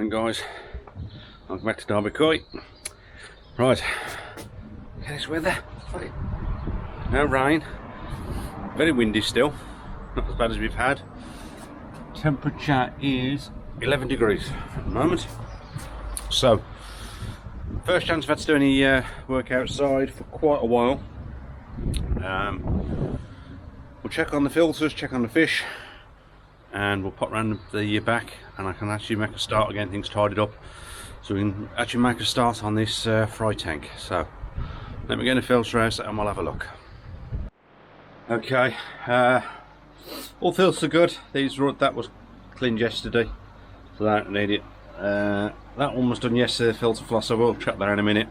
Morning guys, welcome back to Derby Coy. Right, look at this weather, no rain, very windy still, not as bad as we've had. Temperature is 11 degrees at the moment. So, first chance I've had to do any work outside for quite a while. We'll check on the filters, check on the fish, and we'll pop round the back and I can actually make a start, again things tidied up, so we can actually make a start on this fry tank. So let me get the filter out and we'll have a look. Okay, all filters are good. That was cleaned yesterday, so I don't need it. That one was done yesterday, the filter floss, so we'll check that in a minute.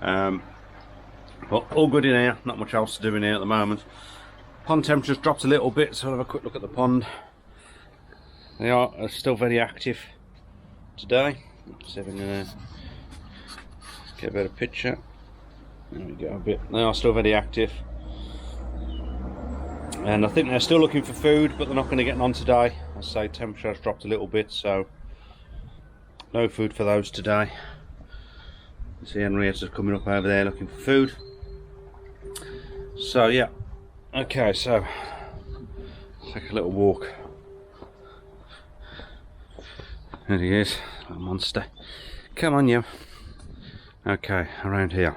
But all good in here, not much else to do in here at the moment. Pond temperature's dropped a little bit, so I'll have a quick look at the pond. They are still very active today. Let's see if I can get a better picture. There we go, a bit. They are still very active. And I think they're still looking for food, but they're not going to get on today. I say temperature has dropped a little bit, so no food for those today. You see Henrietta's coming up over there looking for food. So yeah, okay, so let's take a little walk. There he is, little monster. Come on, you. Okay, around here.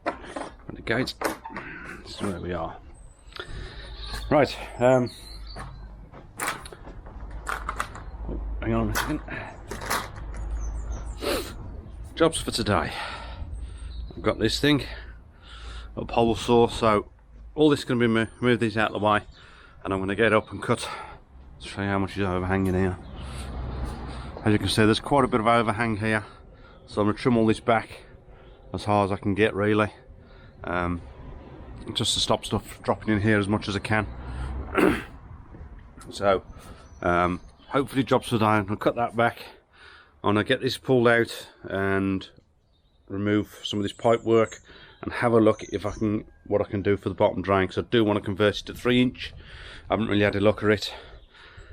At the gate. This is where we are. Right. Oh, hang on a second. Jobs for today. I've got this thing, a pole saw, so all this is going to be move these out of the way, and I'm going to get up and cut. Let's show you how much is overhanging here. As you can see, there's quite a bit of overhang here, so I'm going to trim all this back as high as I can get, really, just to stop stuff dropping in here as much as I can. So hopefully jobs for today. I'll cut that back. I'm going to get this pulled out and remove some of this pipe work and have a look if I can, what I can do for the bottom drain, because I do want to convert it to 3-inch. I haven't really had a look at it.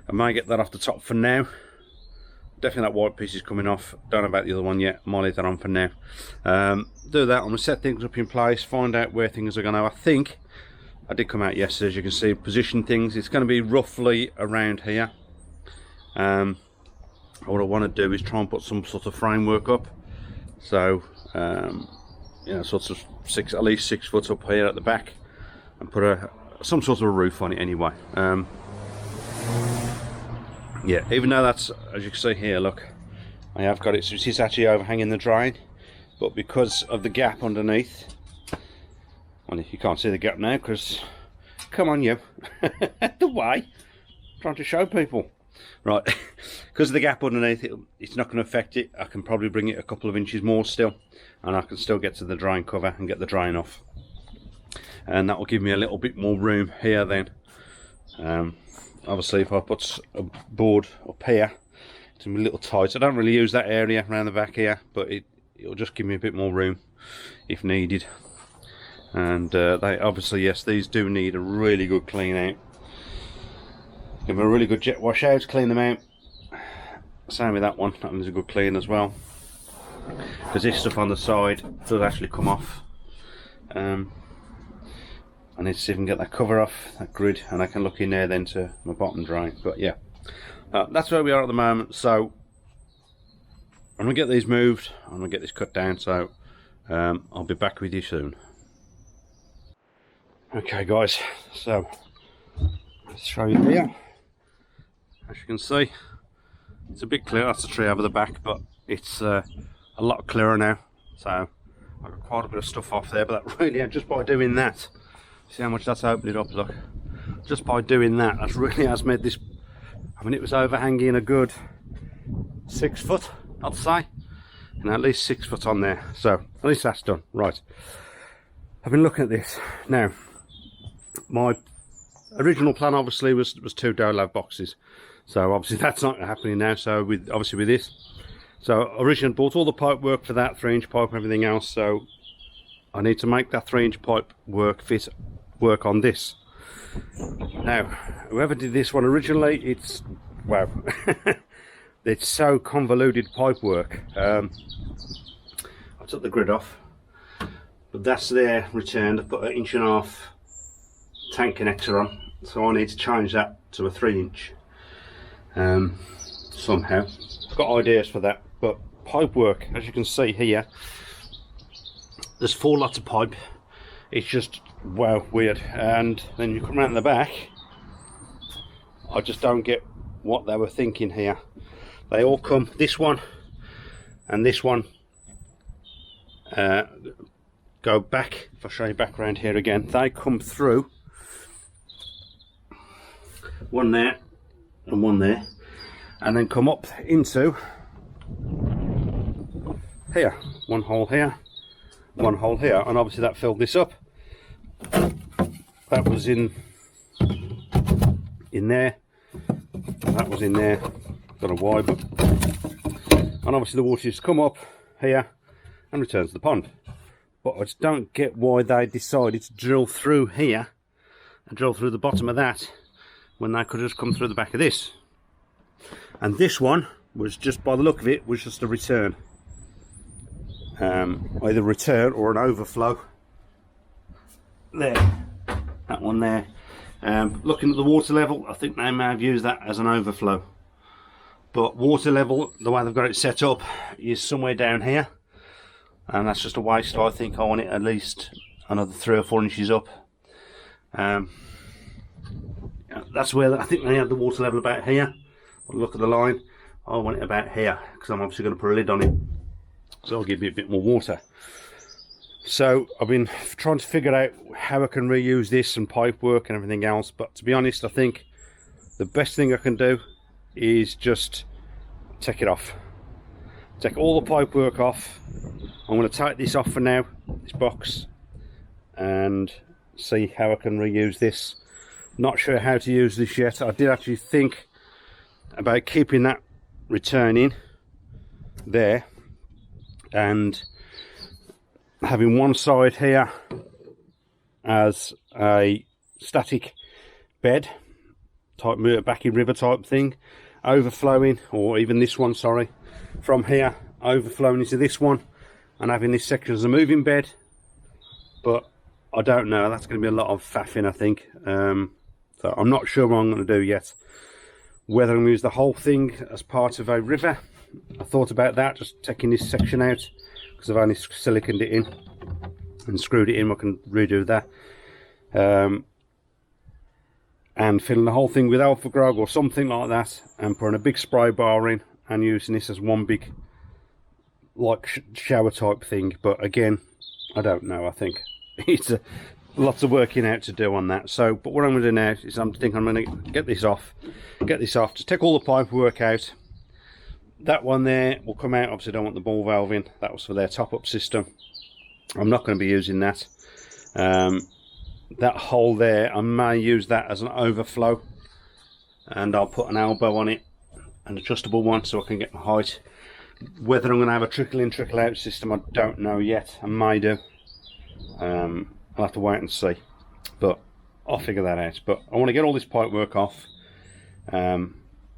I might get that off the top for now. Definitely that white piece is coming off. Don't know about the other one yet. I might leave that on for now. Do that. I'm going to set things up in place, find out where things are going to. I think I did come out yesterday, as you can see, position things. It's going to be roughly around here. What I want to do is try and put some sort of framework up. So, you know, sort of at least 6 foot up here at the back, and put some sort of a roof on it anyway. Yeah, even though that's, as you can see here, look, I have got it, so it's actually overhanging the drain, but because of the gap underneath, well, you can't see the gap now because, come on you, the way, trying to show people. Right, because of the gap underneath, it's not going to affect it. I can probably bring it a couple of inches more still, and I can still get to the drain cover and get the drain off. And that will give me a little bit more room here then. Obviously if I put a board up here, it's going to be a little tight. I don't really use that area around the back here, but it'll just give me a bit more room if needed. And they obviously, yes, these do need a really good clean out. Give them a really good jet wash out, clean them out. Same with that one, that one's a good clean as well, because this stuff on the side does actually come off. I need to see if I can get that cover off, that grid, and I can look in there then to my bottom drain. But yeah, that's where we are at the moment. So I'm going to get these moved, I'm going to get this cut down, so I'll be back with you soon. Okay guys, so let's show you here. As you can see, it's a bit clear. That's the tree over the back, but it's a lot clearer now. So I've got quite a bit of stuff off there, but that really, just by doing that, see how much that's opened it up, look. Just by doing that, that really has made this, I mean, it was overhanging a good 6 foot, I'd say. And at least 6 foot on there. So at least that's done. Right. I've been looking at this. Now, my original plan obviously was 2 Dolab boxes. So obviously that's not happening now. So obviously with this. So originally bought all the pipe work for that, 3-inch pipe and everything else. So I need to make that 3-inch pipe work on this. Now, whoever did this one originally, it's, wow. it's so convoluted pipework. I took the grid off, but that's there returned. I put an 1.5 inch tank connector on, so I need to change that to a 3 inch somehow. I've got ideas for that, but pipework, as you can see here, there's 4 lots of pipe. It's just, wow, weird. And then you come around the back, I just don't get what they were thinking here. They all come, this one and this one go back. If I show you back around here again, they come through, one there and one there, and then come up into here, one hole here, one hole here, and obviously that filled this up. That was in there, that was in there. Don't know why, but, and obviously the water just come up here and returns to the pond. But I just don't get why they decided to drill through here and drill through the bottom of that when they could have just come through the back of this. And this one was just, by the look of it, was just a return, either return or an overflow. There, that one there. Looking at the water level, I think they may have used that as an overflow. But water level, the way they've got it set up, is somewhere down here, and that's just a waste. I think I want it at least another 3 or 4 inches up. That's where I think they had the water level, about here. But look at the line, I want it about here, because I'm obviously going to put a lid on it, so I'll give it a bit more water. So I've been trying to figure out how I can reuse this and pipe work and everything else, but to be honest, I think the best thing I can do is just take it off. Take all the pipe work off. I'm going to take this off for now, this box, and see how I can reuse this. Not sure how to use this yet. I did actually think about keeping that returning there and having one side here as a static bed type backing river type thing, overflowing, or even this one, sorry, from here overflowing into this one, and having this section as a moving bed. But I don't know, that's going to be a lot of faffing, I think. So I'm not sure what I'm going to do yet, whether I'm going to use the whole thing as part of a river. I thought about that, just taking this section out, because I've only siliconed it in and screwed it in. I can redo that, and filling the whole thing with alpha grog or something like that, and putting a big spray bar in and using this as one big like shower type thing. But again, I don't know, I think it's lots of working out to do on that. So but what I'm going to do now is I'm going to get this off, just take all the pipe work out. That one there will come out. Obviously I don't want the ball valve in, that was for their top-up system. I'm not going to be using that. That hole there, I may use that as an overflow, and I'll put an elbow on it, an adjustable one, so I can get my height. Whether I'm going to have a trickle in, trickle out system, I don't know yet. I may do. I'll have to wait and see, but I'll figure that out. But I want to get all this pipe work off, and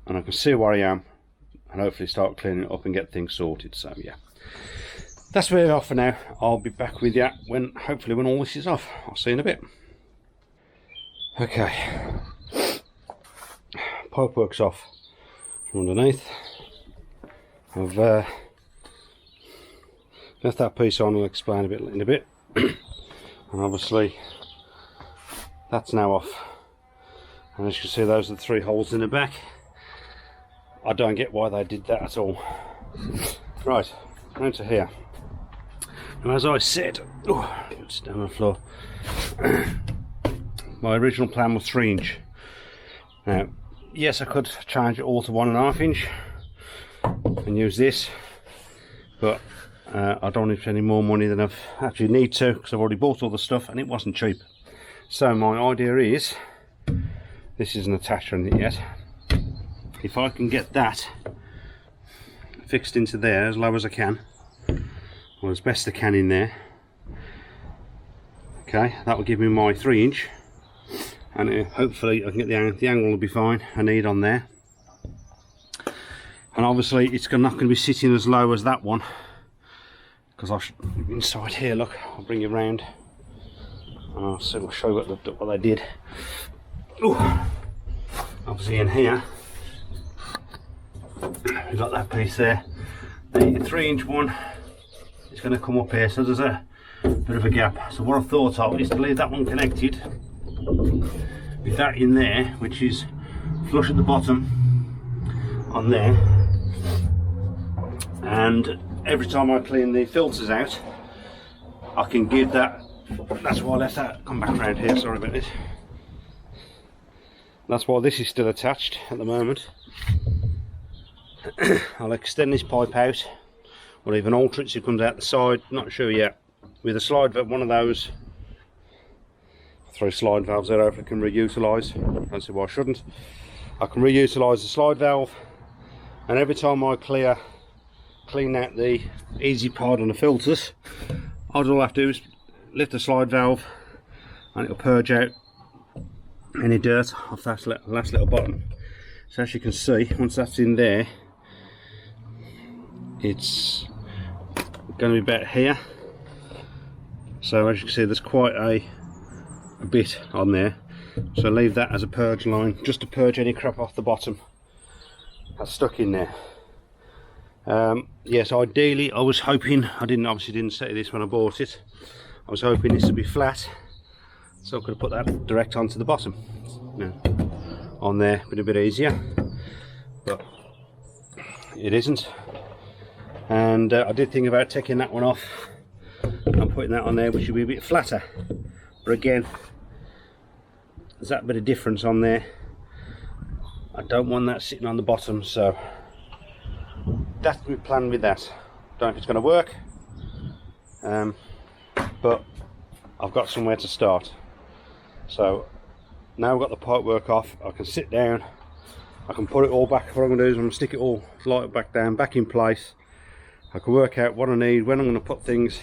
I can see where I am, and hopefully start cleaning it up and get things sorted. So yeah, that's where we are for now. I'll be back with you hopefully when all this is off. I'll see you in a bit. Okay, pipe work's off from underneath. I've left that piece on. I'll explain in a bit. And obviously that's now off, and as you can see, those are the 3 holes in the back. I don't get why they did that at all. Right, round to here. Now, as I said, it's down on the floor. My original plan was 3 inch. Now, yes, I could change it all to 1.5 inch and use this, but I don't need any more money than I've actually need to, because I've already bought all the stuff and it wasn't cheap. So my idea is, this isn't attached on it yet, if I can get that fixed into there as low as I can, or as best I can in there, okay, that will give me my 3 inch, and hopefully I can get the angle will be fine I need on there. And obviously it's not going to be sitting as low as that one, because I'll inside here, look, I'll bring you round. I'll show you what they did. Ooh. Obviously in here we've got that piece there. The 3-inch one is going to come up here, so there's a bit of a gap. So what I thought of is to leave that one connected with that in there, which is flush at the bottom on there, and every time I clean the filters out I can give that. That's why I left that. Come back around here, sorry about this. That's why this is still attached at the moment. I'll extend this pipe out, or even alter it so it comes out the side, not sure yet. With a slide valve, one of those, throw slide valves there, if I can reutilise. I don't see why I shouldn't. I can reutilise the slide valve, and every time I clean out the easy part on the filters, all I have to do is lift the slide valve and it'll purge out any dirt off that last little bottom. So as you can see, once that's in there, it's going to be about here. So as you can see, there's quite a bit on there, so leave that as a purge line, just to purge any crap off the bottom that's stuck in there. Yes, ideally I was hoping, I obviously didn't say this when I bought it, I was hoping this would be flat, so I could have put that direct onto the bottom. You know, on there, been a bit easier, but it isn't. And I did think about taking that one off and putting that on there, which would be a bit flatter, but again, there's that bit of difference on there. I don't want that sitting on the bottom, so that's my plan with that. Don't know if it's going to work, but I've got somewhere to start. So now I've got the pipe work off, I can sit down, I can put it all back. What I'm going to do is I'm going to stick it all, slide it back down, back in place. I can work out what I need, when I'm going to put things,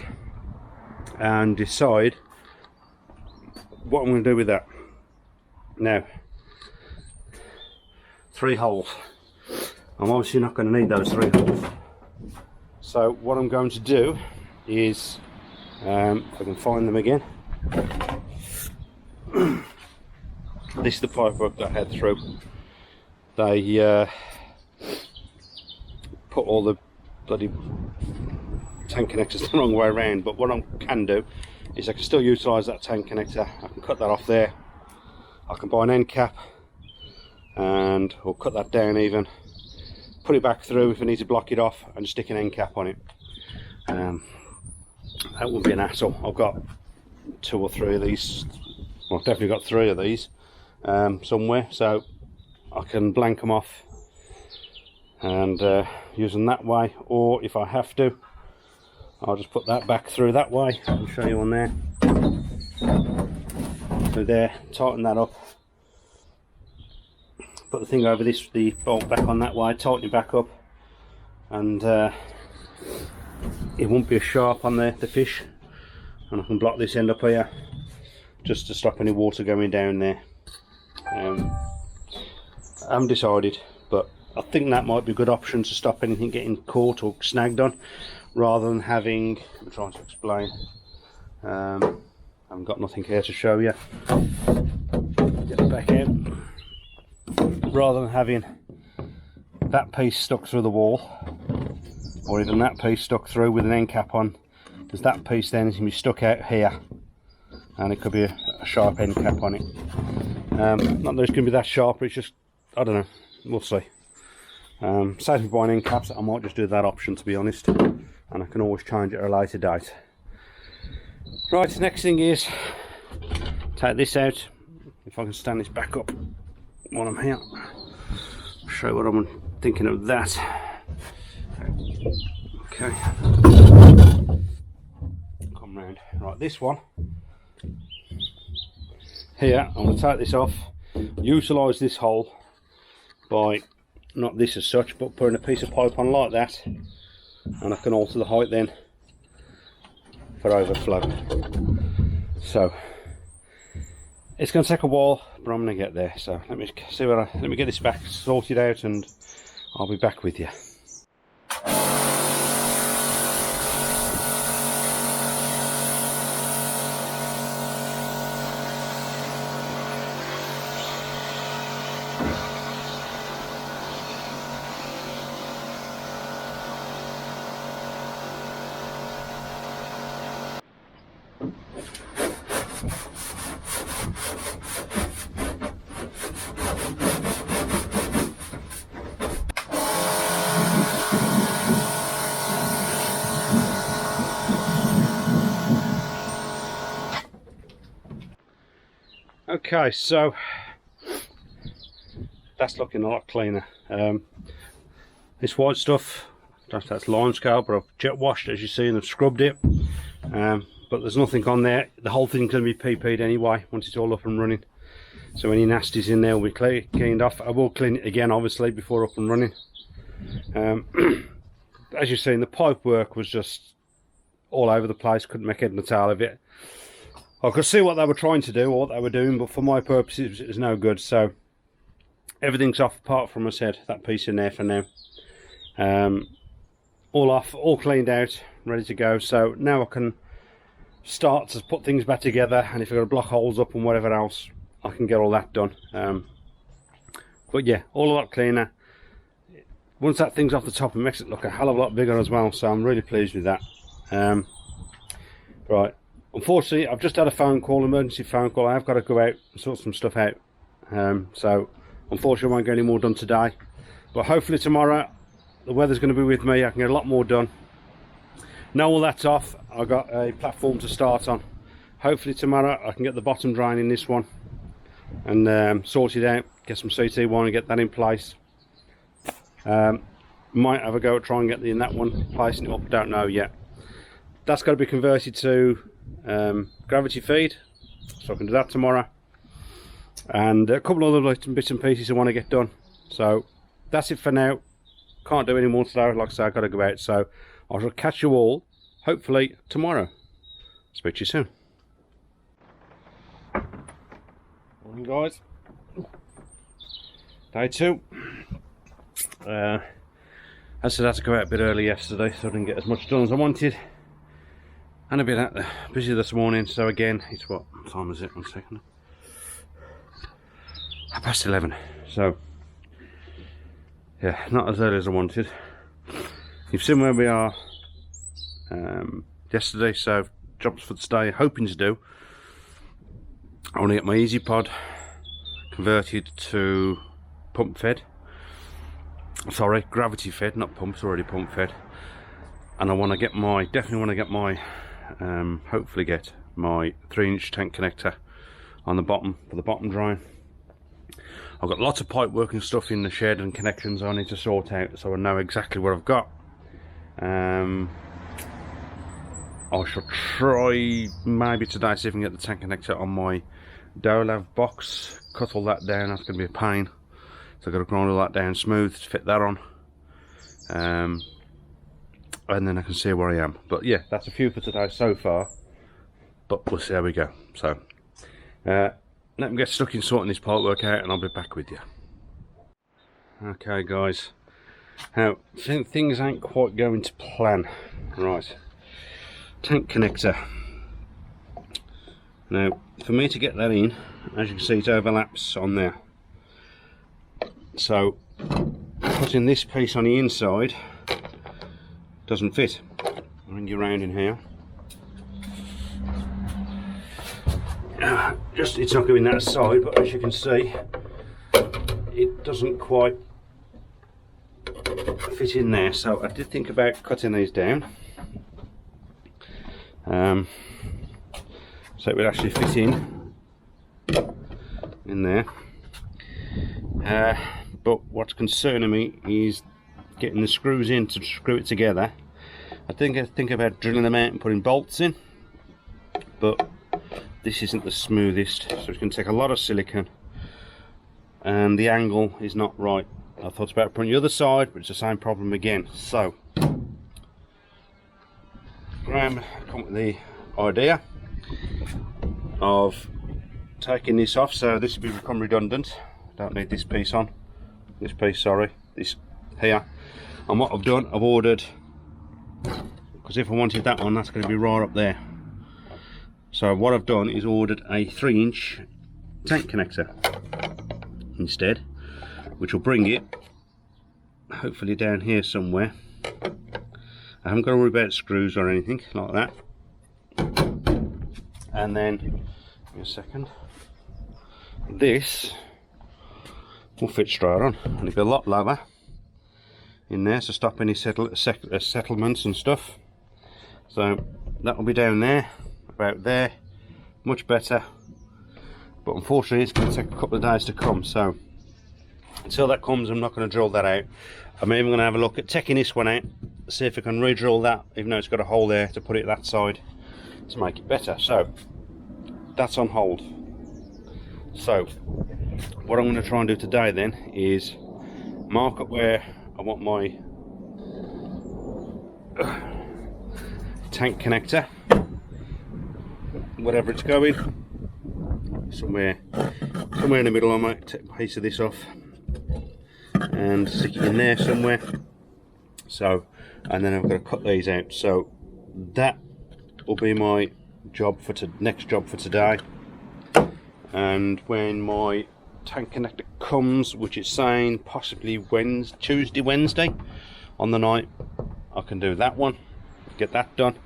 and decide what I'm going to do with that. Now, 3 holes. I'm obviously not going to need those 3 holes. So what I'm going to do is, if I can find them again, this is the pipework that I had through. They put all the bloody tank connectors the wrong way around, but what I can do is I can still utilise that tank connector. I can cut that off there, I can buy an end cap and or cut that down even, put it back through if I need to block it off, and stick an end cap on it. That wouldn't be an hassle. I've got 2 or 3 of these, well, I've definitely got 3 of these somewhere, so I can blank them off and use them that way, or if I have to, I'll just put that back through that way. I'll show you on there. So there, tighten that up, put the thing over this, the bolt back on that way, tighten it back up, and it won't be as sharp on the fish, and I can block this end up here just to stop any water going down there. I haven't decided, but I think that might be a good option to stop anything getting caught or snagged on, rather than having, I'm trying to explain, I haven't got nothing here to show you, get it back out, rather than having that piece stuck through the wall, or even that piece stuck through with an end cap on, because that piece then is going to be stuck out here, and it could be a sharp end cap on it. Not that it's going to be that sharp, but it's just, I don't know, we'll see. Saves me buying end caps. I might just do that option, to be honest, and I can always change it at a later date. Right, next thing is take this out. If I can stand this back up while I'm here, I'll show you what I'm thinking of that. Okay, come round. Right, this one here, I'm going to take this off, utilise this hole by, not this as such, but putting a piece of pipe on like that, and I can alter the height then for overflow. So it's going to take a while, but I'm going to get there. So let me see what let me get this back sorted out and I'll be back with you. Okay, so that's looking a lot cleaner. This white stuff, that's line scale, but I've jet washed, as you see, and I've scrubbed it. But there's nothing on there. The whole thing's going to be PP'd anyway once it's all up and running. So any nasties in there will be cleaned off. I will clean it again, obviously, before up and running. As you've seen, the pipe work was just all over the place. Couldn't make head nor tail of it. I could see what they were trying to do or what they were doing, but for my purposes it was no good. So everything's off apart from, I said, that piece in there for now. All off, all cleaned out, ready to go. So now I can start to put things back together, and if I've got to block holes up and whatever else, I can get all that done. But yeah, all a lot cleaner. Once that thing's off the top, it makes it look a hell of a lot bigger as well, so I'm really pleased with that. Right, unfortunately I've just had a phone call, emergency phone call. I have got to go out and sort some stuff out, so unfortunately I won't get any more done today, but hopefully tomorrow the weather's going to be with me. I can get a lot more done. Now all that's off, I've got a platform to start on. Hopefully tomorrow I can get the bottom drying in this one and sort it out, get some CT1 and get that in place. Might have a go at trying to get in that one, placing it up, don't know yet. That's got to be converted to gravity feed, so I can do that tomorrow, and a couple of other bits and pieces I want to get done. So that's it for now. Can't do any more today, like I say, I've got to go out, so I shall catch you all hopefully tomorrow. Speak to you soon. Morning guys, day 2. I said I had to go out a bit early yesterday, so I didn't get as much done as I wanted, and a bit busy this morning. So again, it's what time is it? 1 second. 11:30. So yeah, not as early as I wanted. You've seen where we are yesterday, so jobs for today, hoping to do. I want to get my Easy Pod converted to pump fed. Sorry, gravity fed, not pump. It's already pump fed. And I want to get my, definitely want to get my, hopefully get my 3-inch tank connector on the bottom for the bottom drying. I've got lots of pipe work and stuff in the shed and connections I need to sort out, so I know exactly what I've got. I shall try maybe today see if I can get the tank connector on my Dolav box, cut all that down. That's going to be a pain, so I've got to grind all that down smooth to fit that on, and then I can see where I am. But yeah, that's a few for today so far, but we'll see how we go. So let me get stuck in sorting this pipe work out and I'll be back with you. Okay guys, now things ain't quite going to plan. Right, tank connector. Now for me to get that in, as you can see, it overlaps on there, so putting this piece on the inside doesn't fit. I'll bring you around in here. Just, it's not going that side, but as you can see, it doesn't quite fit in there. So I did think about cutting these down, so it would actually fit in there. But what's concerning me is getting the screws in to screw it together. I think about drilling them out and putting bolts in, but this isn't the smoothest, so it's going to take a lot of silicone, and the angle is not right. I thought about putting the other side, but it's the same problem again. So Graham come up with the idea of taking this off, so this will become redundant. Don't need this piece on. This piece, sorry, this here. And what I've done, I've ordered, because if I wanted that one, that's going to be right up there. So what I've done is ordered a 3-inch tank connector instead, which will bring it hopefully down here somewhere. I haven't got to worry about screws or anything like that. And then, give me a second, this will fit straight on, and it'll be a lot lower in there to stop any settlements and stuff. So that will be down there, about there, much better. But unfortunately it's going to take a couple of days to come, so until that comes I'm not going to drill that out. I'm even going to have a look at taking this one out, see if I can re-drill that, even though it's got a hole there, to put it that side to make it better. So that's on hold. So what I'm going to try and do today then is mark up where I want my tank connector, wherever it's going, somewhere in the middle. I might take a piece of this off and stick it in there somewhere. So, and then I've got to cut these out. So that will be my job for next job for today. And when my tank connector comes, which is saying possibly Tuesday, Wednesday on the night, I can do that one, get that done,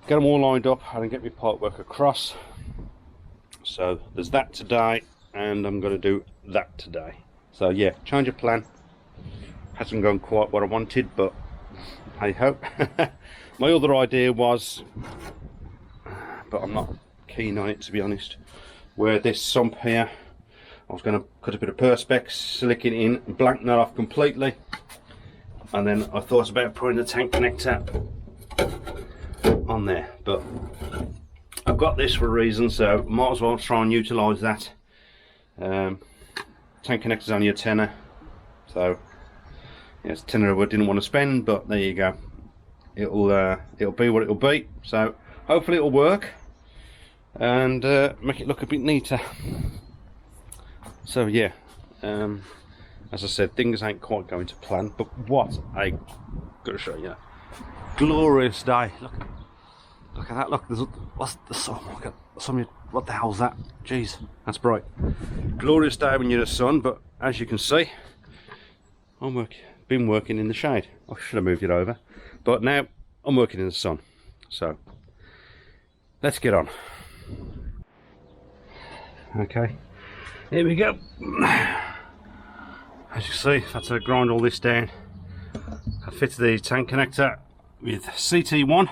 get them all lined up and get my pipework across. So there's that today, and I'm going to do that today. So yeah, change of plan. Hasn't gone quite what I wanted, but hey ho. My other idea was, but I'm not keen on it to be honest, where this sump here, I was going to cut a bit of perspex, slick it in, blank that off completely, and then I thought about putting the tank connector on there, but I've got this for a reason, so might as well try and utilise that. Tank connector's only a tenner, so yeah, it's a tenner I didn't want to spend, but there you go. It'll be what it'll be. So hopefully it'll work and make it look a bit neater. So yeah, as I said, things ain't quite going to plan, but what I gotta show you, glorious day. Look at that. Look, what's the sun? Look at some. What the hell's that? Jeez, that's bright. Glorious day when you're in the sun, but as you can see, I've been working in the shade. I should have moved it over, but now I'm working in the sun. So let's get on. Okay, here we go. As you can see, I had to grind all this down. I fitted the tank connector with CT1.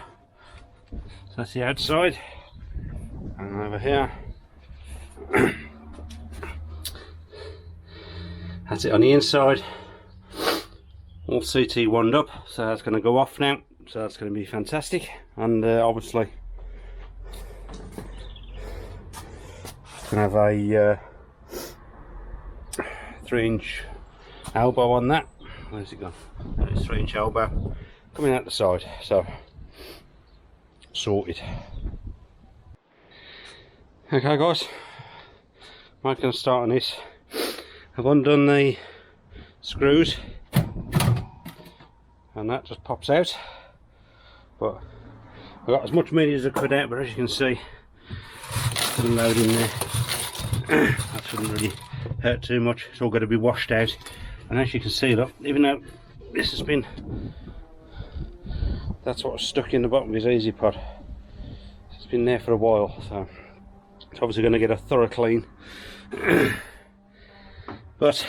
So that's the outside, and over here that's it on the inside, all CT1'd up, so that's going to go off now, so that's going to be fantastic. And obviously going to have a 3-inch elbow on that. Where's it gone? It's 3-inch elbow coming out the side, so sorted. Okay guys, I'm going to start on this. I've undone the screws and that just pops out, but I got as much media as I could out, but as you can see, put a load in there. That shouldn't really hurt too much. It's all got to be washed out, and as you can see, look, even though this has been, that's what was stuck in the bottom of his easy pod. It's been there for a while, so it's obviously going to get a thorough clean. But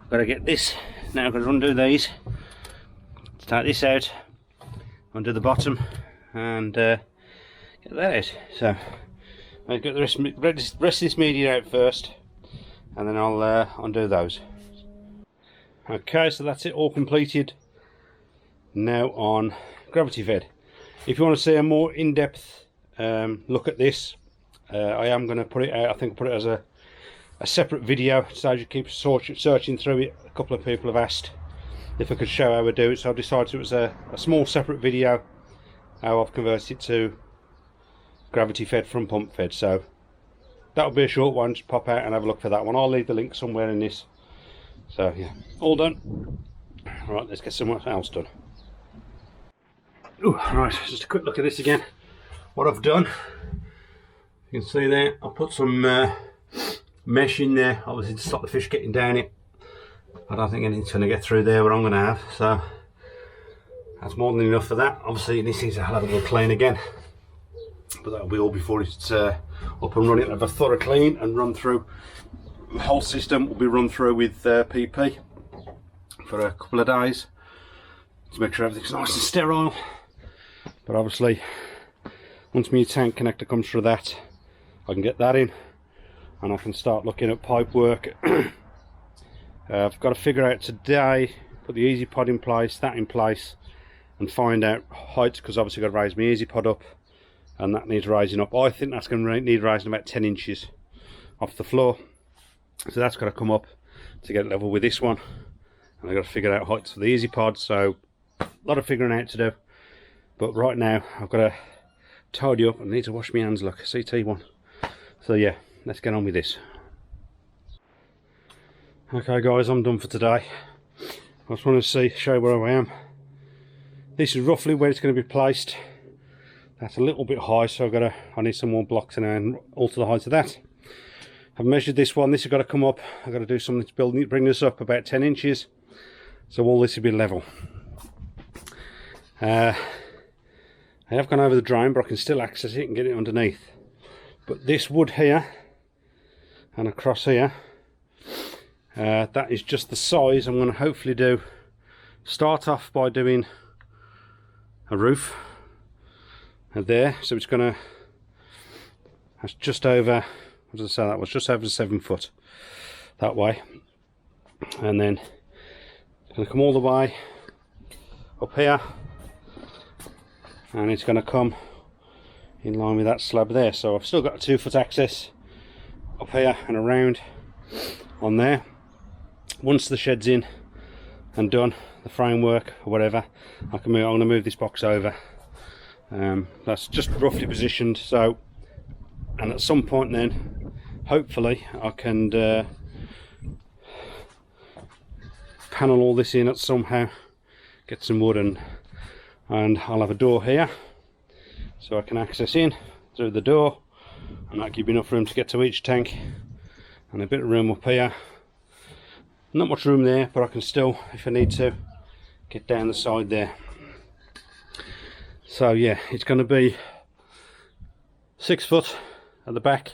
I've got to get this now. I've got to undo these, start this out, undo the bottom, and get that out. So I'll get the rest of this media out first, and then I'll undo those. Okay, so that's it, all completed. Now on gravity fed. If you want to see a more in-depth look at this, I am going to put it out. I think I'll put it as a separate video, so you keep searching through it. A couple of people have asked if I could show how I do it, so I've decided it was a small separate video how I've converted it to gravity fed from pump fed. So that'll be a short one. Just pop out and have a look for that one. I'll leave the link somewhere in this So yeah, all done. Right, let's get something else done. Ooh, right, just a quick look at this again. What I've done, you can see there, I put some mesh in there, obviously to stop the fish getting down it. I don't think anything's going to get through there what I'm going to have, so that's more than enough for that. Obviously this needs a hell of a good clean again, but that'll be all before it's up and running. I'll have a thorough clean and run through. The whole system will be run through with PP for a couple of days to make sure everything's nice and sterile. But obviously once my tank connector comes through that, I can get that in and I can start looking at pipe work. I've got to figure out today, put the easy pod in place, that in place, and find out heights, because obviously I've got to raise my easy pod up and that needs raising up. I think that's going to need raising about 10 inches off the floor, so that's got to come up to get level with this one. And I've got to figure out heights for the easy pod, so a lot of figuring out to do. But right now I've got to tidy up and need to wash my hands. Look, CT1. So yeah, let's get on with this. Okay guys, I'm done for today. I just want to show you where I am. This is roughly where it's going to be placed. That's a little bit high, so I need some more blocks in there and alter the height of that. I've measured this one. This has got to come up. I've got to do something to bring this up about 10 inches. So all this will be level. I have gone over the drain, but I can still access it and get it underneath. But this wood here and across here, that is just the size I'm going to hopefully start off by doing a roof there. So it's going to, that's just over, what did I say that was, just over 7 foot that way. And then it's going to come all the way up here, and it's going to come in line with that slab there. So I've still got a 2 foot access up here and around on there. Once the shed's in and done, the framework or whatever, I'm going to move this box over. That's just roughly positioned, so, and at some point then hopefully I can panel all this in somehow, get some wood, and I'll have a door here so I can access in through the door, and that'll give me enough room to get to each tank, and a bit of room up here. Not much room there, but I can still, if I need to, get down the side there. So yeah, it's going to be 6 foot at the back,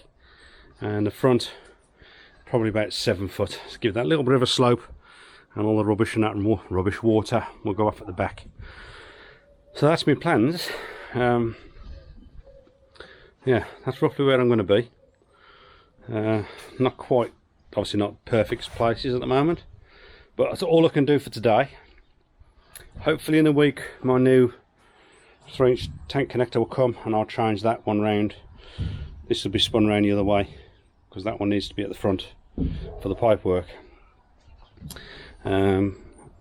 and the front probably about 7 foot. So give that little bit of a slope, and all the rubbish and that rubbish water will go off at the back. So that's my plans. Yeah, that's roughly where I'm going to be. Not quite, obviously not perfect places at the moment, but that's all I can do for today. Hopefully in a week my new 3-inch tank connector will come, and I'll change that one round. This will be spun round the other way, because that one needs to be at the front for the pipe work.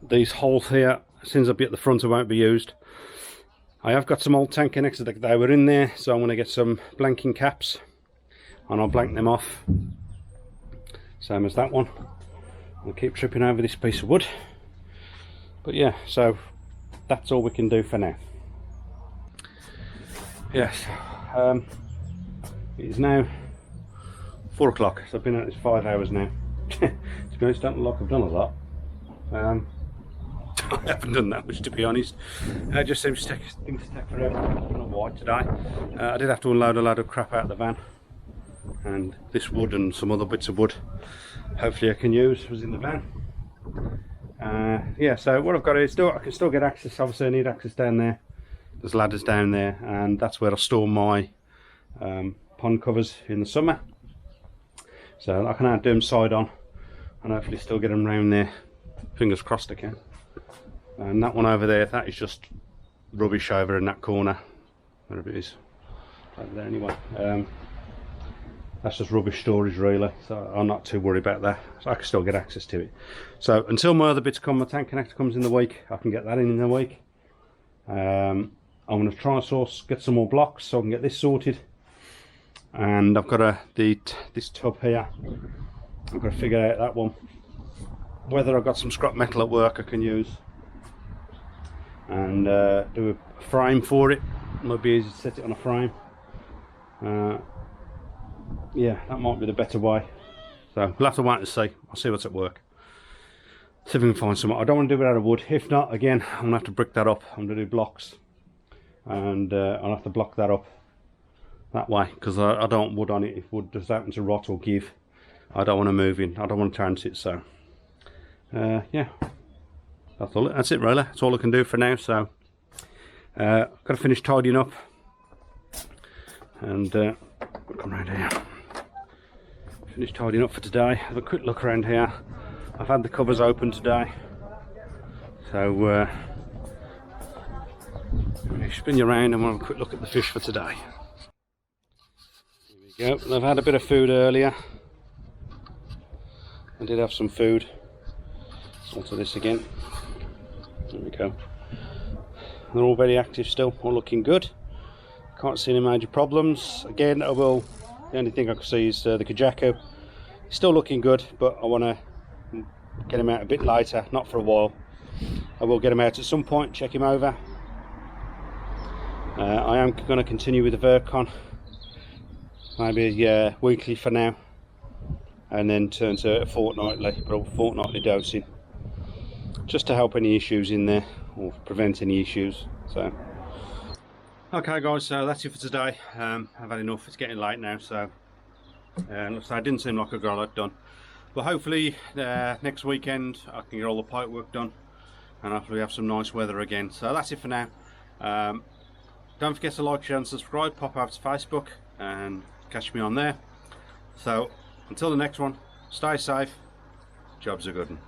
These holes here, as soon as I be at the front, I won't be used. I have got some old tank connectors that they were in there, so I'm going to get some blanking caps and I'll blank them off, same as that one. I'll keep tripping over this piece of wood, but yeah, so that's all we can do for now. Yes, it is now 4 o'clock, so I've been at this 5 hours now. To be honest, I don't look like I've done a lot. I haven't done that much, to be honest. It just seems things take forever. I don't know why today. I did have to unload a load of crap out of the van, and this wood and some other bits of wood hopefully I can use was in the van. Yeah, so what I've got is I can still get access. Obviously I need access down there. There's ladders down there, and that's where I store my pond covers in the summer. So I can now do them side on and hopefully still get them round there. Fingers crossed I can. And that one over there, that is just rubbish over in that corner, wherever it is, over there anyway. That's just rubbish storage really, so I'm not too worried about that. So I can still get access to it. So until my other bits come, my tank connector comes in the week, I can get that in the week. I'm going to try and get some more blocks so I can get this sorted. And I've got this tub here, I've got to figure out that one. whether I've got some scrap metal at work I can use and do a frame for it. Might be easy to set it on a frame. Yeah, that might be the better way. So we'll have to wait and see. I'll see what's at work. See if we can find some. I don't want to do it out of wood. If not, again, I'm gonna have to brick that up. I'm gonna do blocks, and I'll have to block that up that way because I don't want wood on it. If wood does happen to rot or give, I don't want to move in. I don't want to chance it. So yeah, that's all. That's it really. That's all I can do for now. So I've got to finish tidying up and come around here. Finished tidying up for today. Have a quick look around here. I've had the cupboards open today, so spin you around and we'll have a quick look at the fish for today. Here we go. I've had a bit of food earlier. I did have some food. Onto this again. There we go. They're all very active still, all looking good. Can't see any major problems. Again, I will. The only thing I can see is the Kajako. Still looking good, but I want to get him out a bit later, not for a while. I will get him out at some point, check him over. I am going to continue with the Vercon, maybe weekly for now, and then turn to fortnightly, but a fortnightly dosing, just to help any issues in there, or prevent any issues. So okay guys, so that's it for today. I've had enough. It's getting late now, so looks like it didn't seem like I got a lot done, but hopefully next weekend I can get all the pipe work done and hopefully have some nice weather again. So that's it for now. Don't forget to like, share and subscribe. Pop over to Facebook and catch me on there. So until the next one, stay safe. Job's a good one.